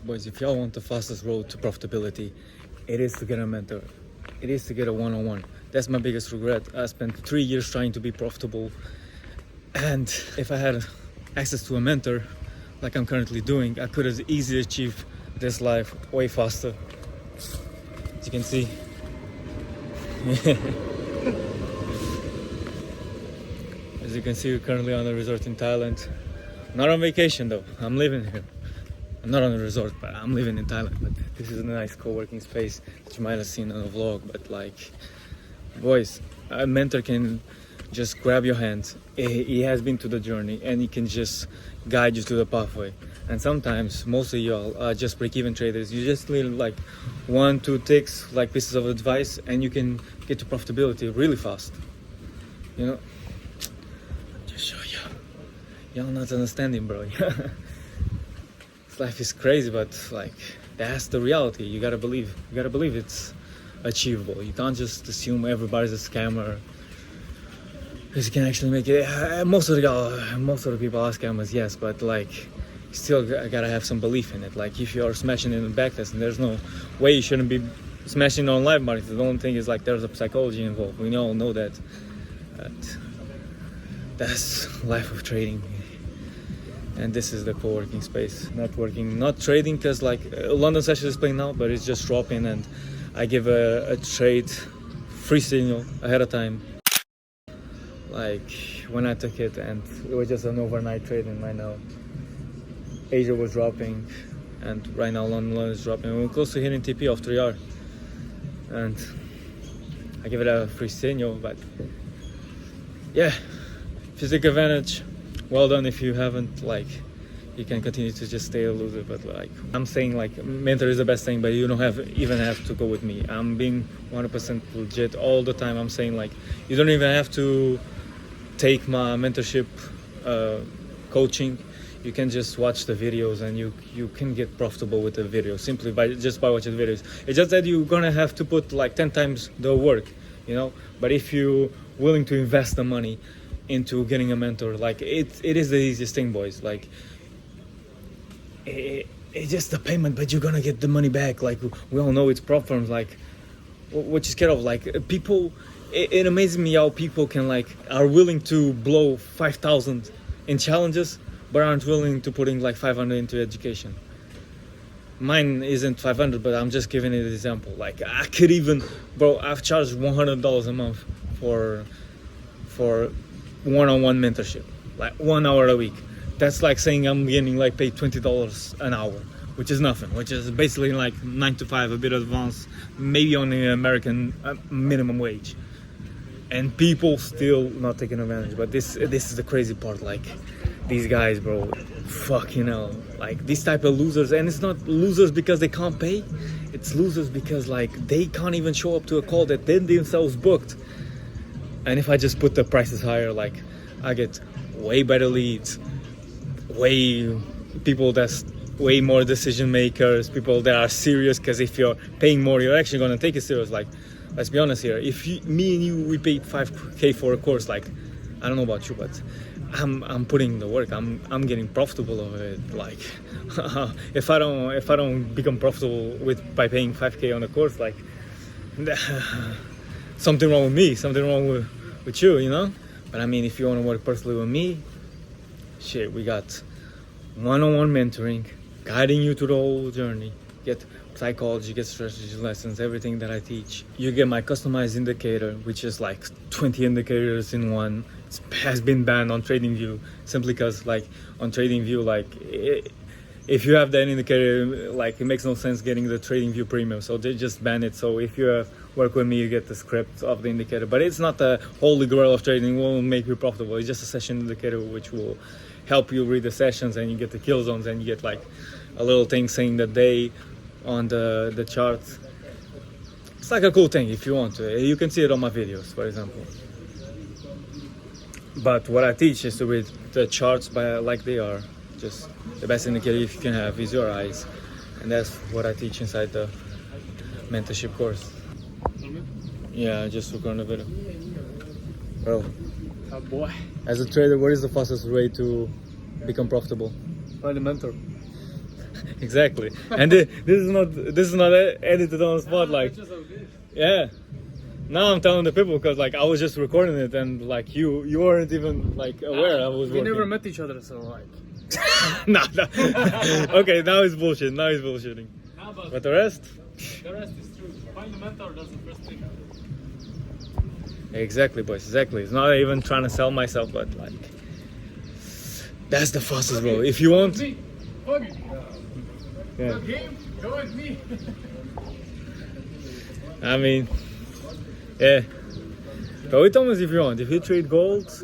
Boys, if y'all want the fastest road to profitability, it is to get a mentor. It is to get a one-on-one. That's my biggest regret. I spent 3 years trying to be profitable, and if I had access to a mentor like I'm currently doing, I could have easily achieved this life way faster. As you can see. As you can see, we're currently on a resort in Thailand. Not on vacation though, I'm living here. I'm not on a resort, but I'm living in Thailand. But this is a nice co-working space that you might have seen on a vlog. But like, boys, a mentor can just grab your hand. He has been to the journey and he can just guide you to the pathway. And sometimes, most of y'all are just break-even traders. You just need like 1-2 ticks, like pieces of advice, and you can get to profitability really fast. You know, just show you. Y'all not understanding, bro. Life is crazy, but like that's the reality. You gotta believe. You gotta believe it's achievable. You can't just assume everybody's a scammer, because you can actually make it. Most of the people are scammers, yes, but like you still gotta have some belief in it. Like if you're smashing in the backtest, and there's no way you shouldn't be smashing on live markets. The only thing is like there's a psychology involved. We all know that. But that's life of trading. And this is the co-working space. Networking, not trading, because like London session is playing now, but it's just dropping, and I give a trade free signal ahead of time. Like when I took it, and it was just an overnight trading. Right now Asia was dropping, and right now London is dropping. We're close to hitting TP of 3R, and I give it a free signal. But yeah, if you take advantage, well done. If you haven't, like, you can continue to just stay a loser. But like I'm saying, like mentor is the best thing, but you don't even have to go with me. I'm being 100% legit all the time. I'm saying like you don't even have to take my mentorship coaching. You can just watch the videos, and you can get profitable with the videos simply by watching the videos. It's just that you're gonna have to put like 10 times the work, you know. But if you're willing to invest the money into getting a mentor, like it is the easiest thing, boys. Like it's just a payment, but you're gonna get the money back. Like we all know it's prop firms. Like what you scared of? Like people, it amazes me how people are willing to blow 5,000 in challenges, but aren't willing to putting like 500 into education. Mine isn't 500, but I'm just giving it an example. Like I could even, bro, I've charged $100 a month for one-on-one mentorship, like 1 hour a week. That's like saying I'm getting like paid $20 an hour, which is nothing, which is basically like 9 to 5, a bit advanced, maybe on the American minimum wage. And people still not taking advantage. But this is the crazy part. Like these guys, bro, fucking hell, like these type of losers. And it's not losers because they can't pay, it's losers because like they can't even show up to a call that they themselves booked. And if I just put the prices higher, like I get way better leads, people that's way more decision makers, people that are serious. Because if you're paying more, you're actually gonna take it serious. Like, let's be honest here. If me and you, we paid 5K for a course, like I don't know about you, but I'm putting the work. I'm getting profitable of it. Like if I don't become profitable by paying 5K on a course, like something wrong with me, something wrong with you, you know. But I mean, if you want to work personally with me, shit, we got one-on-one mentoring, guiding you through the whole journey. Get psychology, get strategy lessons, everything that I teach. You get my customized indicator, which is like 20 indicators in one. It has been banned on TradingView simply because, like, on TradingView, like if you have that indicator, like it makes no sense getting the TradingView Premium, so they just ban it. So if you work with me, you get the script of the indicator, but it's not the holy grail of trading. It won't make you profitable. It's just a session indicator which will help you read the sessions, and you get the kill zones, and you get like a little thing saying the day on the chart. It's like a cool thing if you want to. You can see it on my videos, for example. But what I teach is to read the charts like they are. Just the best indicator you can have is your eyes, and that's what I teach inside the mentorship course. Yeah, I just recorded a video. Bro, Oh boy, as a trader, what is the fastest way to become profitable? find a mentor. Exactly. And this is not edited on the spot. Like, yeah. Now I'm telling the people because like I was just recording it and like you weren't even like aware I was. We working. never met each other, so like. Nah. Okay, now it's bullshit. Now it's bullshitting. But the rest. The rest is true. Find a mentor. That's the first thing. Exactly, boys. Exactly. It's not even trying to sell myself, but like that's the fastest, bro. If you want. Me. Yeah. Game. Go with me. I mean, yeah. Go with Thomas if you want. If you trade gold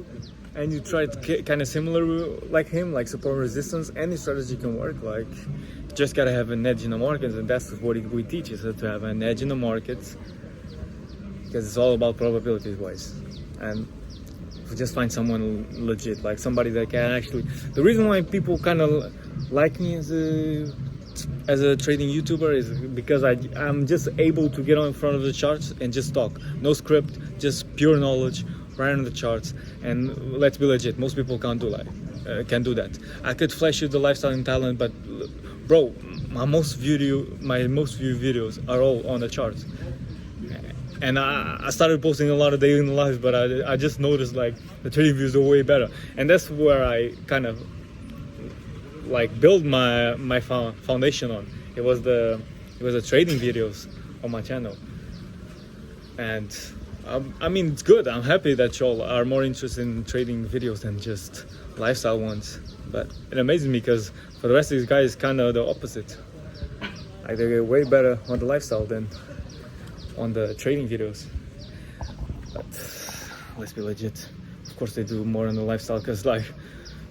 and you try to kind of similar like him, like support resistance, any strategy can work. Like, you just gotta have an edge in the markets, and that's what we teach is to have an edge in the markets because it's all about probabilities, boys. And if you just find someone legit, like somebody that can actually. The reason why people kind of like me as a trading YouTuber is because I'm just able to get on in front of the charts and just talk. No script, just pure knowledge, right on the charts. And let's be legit, most people can't do that. I could flash you the lifestyle in Thailand, but bro, my most viewed videos are all on the charts. And I started posting a lot of daily lives, but I just noticed like the trading views are way better. And that's where I kind of like build my foundation on. It was the trading videos on my channel, and I mean it's good. I'm happy that y'all are more interested in trading videos than just lifestyle ones. But it amazes me because for the rest of these guys, kind of the opposite. Like they get way better on the lifestyle than on the trading videos. But let's be legit. Of course, they do more on the lifestyle because like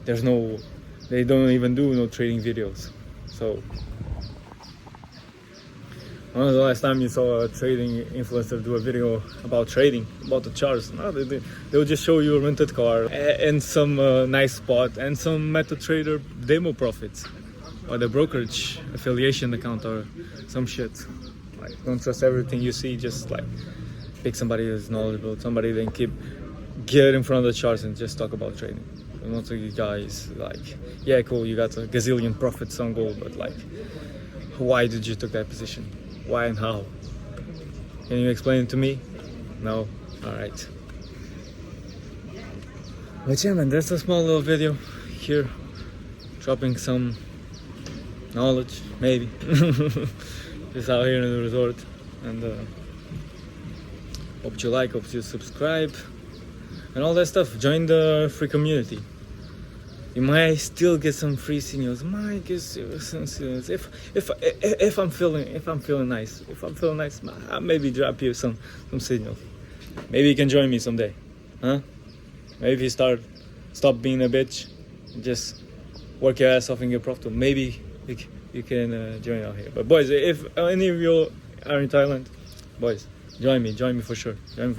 they don't even do no trading videos. So when was the last time you saw a trading influencer do a video about trading, about the charts? No, they will just show you a rented car and some nice spot and some MetaTrader demo profits or the brokerage affiliation account or some shit. Like, don't trust everything you see. Just like pick somebody who's knowledgeable, somebody then get in front of the charts and just talk about trading. And most of you guys like, yeah, cool, you got a gazillion profits on gold, but like, why did you took that position? Why and how? Can you explain it to me? No? Alright. But yeah, man, that's a small little video here, dropping some knowledge, maybe. Just out here in the resort. And hope you like, hope you subscribe, and all that stuff. Join the free community. You might still get some free signals. Might get some signals. If I'm feeling nice, I'll maybe drop you some signals. Maybe you can join me someday, huh? Maybe if you stop being a bitch, just work your ass off and get profitable. Maybe you can join out here. But boys, if any of you are in Thailand, boys, join me for sure. And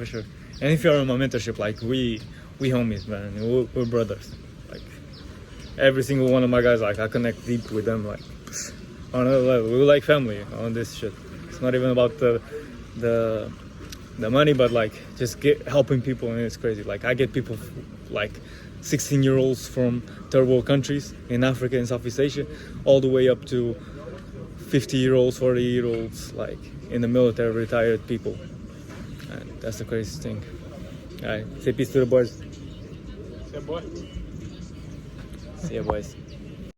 if you're on my mentorship, like we homies, man, we're brothers. Every single one of my guys, like I connect deep with them, like on another level. We're like family on this shit. It's not even about the money, but like just helping people, and it's crazy. Like I get people like 16-year-olds from third world countries in Africa and Southeast Asia, all the way up to 50-year-olds, 40-year-olds, like in the military, retired people. And that's the craziest thing. All right, say peace to the boys. Yeah, boy. See ya, boys.